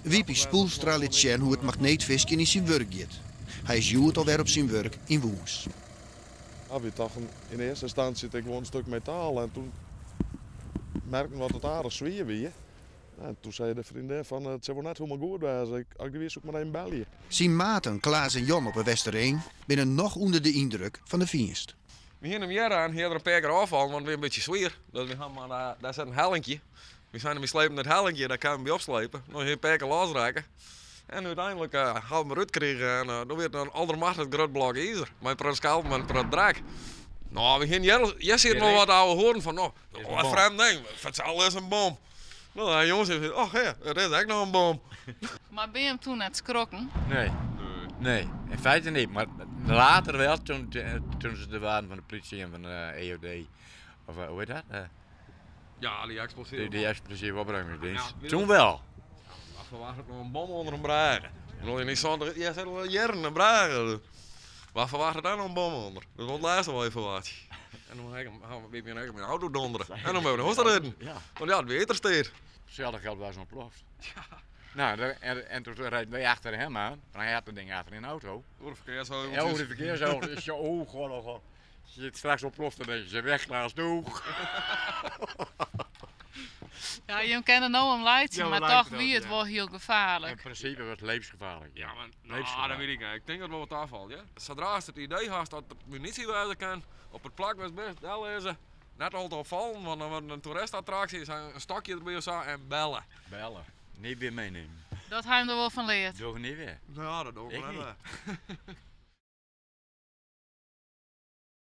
Wiepie Spoelstra liet zien hoe het magneetvisje in zijn werk gaat. Hij is juwt alweer op zijn werk in Woens. We dachten in eerste instantie dat ik gewoon een stuk metaal en toen merkte wat het aardig zwier weer. En toen zei de vriendin van het zou wel net helemaal goed zijn. Ik wist ook maar een belje. Zijn maten Klaas en Jan op een Westereen binnen nog onder de indruk van de vierst. We gingen hem hier aan, hier er een paar keer afvallen, want weer een beetje zwier. Dus we gaan maar, daar zit een hellingje. We zijn hem slepen naar het hellingje, daar kan we hem opslepen. Nog een paar keer losrijken. En uiteindelijk gaan we hem eruit krijgen en dan werd een aldermachtig groot blok ijzer. Mijn prins kalm en prins draak. Nou, we gingen hier zit nog wat oude horen van, nou, wat vreemd ding, het is een bom. Nou, de jongens zeggen, oh ja, het is echt nog een bom. Maar ben je hem toen net schrokken? Nee, in feite niet. Maar later wel, toen ze er waren van de politie en van de EOD. Of hoe heet dat? Ja, die explosieve. Die explosieve opruimingsdienst. Ja, toen wel. Maar verwacht nog een bom onder een bragen. Nog niet zo, ja, zit al jaren een bragen. Waar verwacht daar nog een bom onder? Dat was het laatste wel even wat. En dan gaan we weer met een auto donderen. En dan moeten we nog rijden. Want ja, het weer steeds. Hetzelfde geld was ontploft. Ja. Nou, en toen rijden wij achter hem aan. En hij had dat ding achter in de auto. Door de verkeershoogte. Ja, door de verkeershoogte. Is je oh, gewoon. Als je het straks ontploft, dan denk je weg, Klaas, doeg. Ja, je kent nou hem leidzen, maar toch wie het wel heel gevaarlijk. In principe wordt het levensgevaarlijk. Ja, maar dat weet ik niet. Ik denk dat het wel wat afvalt, ja. Zodra je het idee had dat er munitie wijzen kan, op het plak was best wel lezen. Net altijd opvallen, want dan wordt een toeristattractie, is een stokje erbij of zo en bellen. Bellen. Niet weer meenemen. Dat hij hem er wel van leert. Doe niet weer. Ja, dat doe ik wel.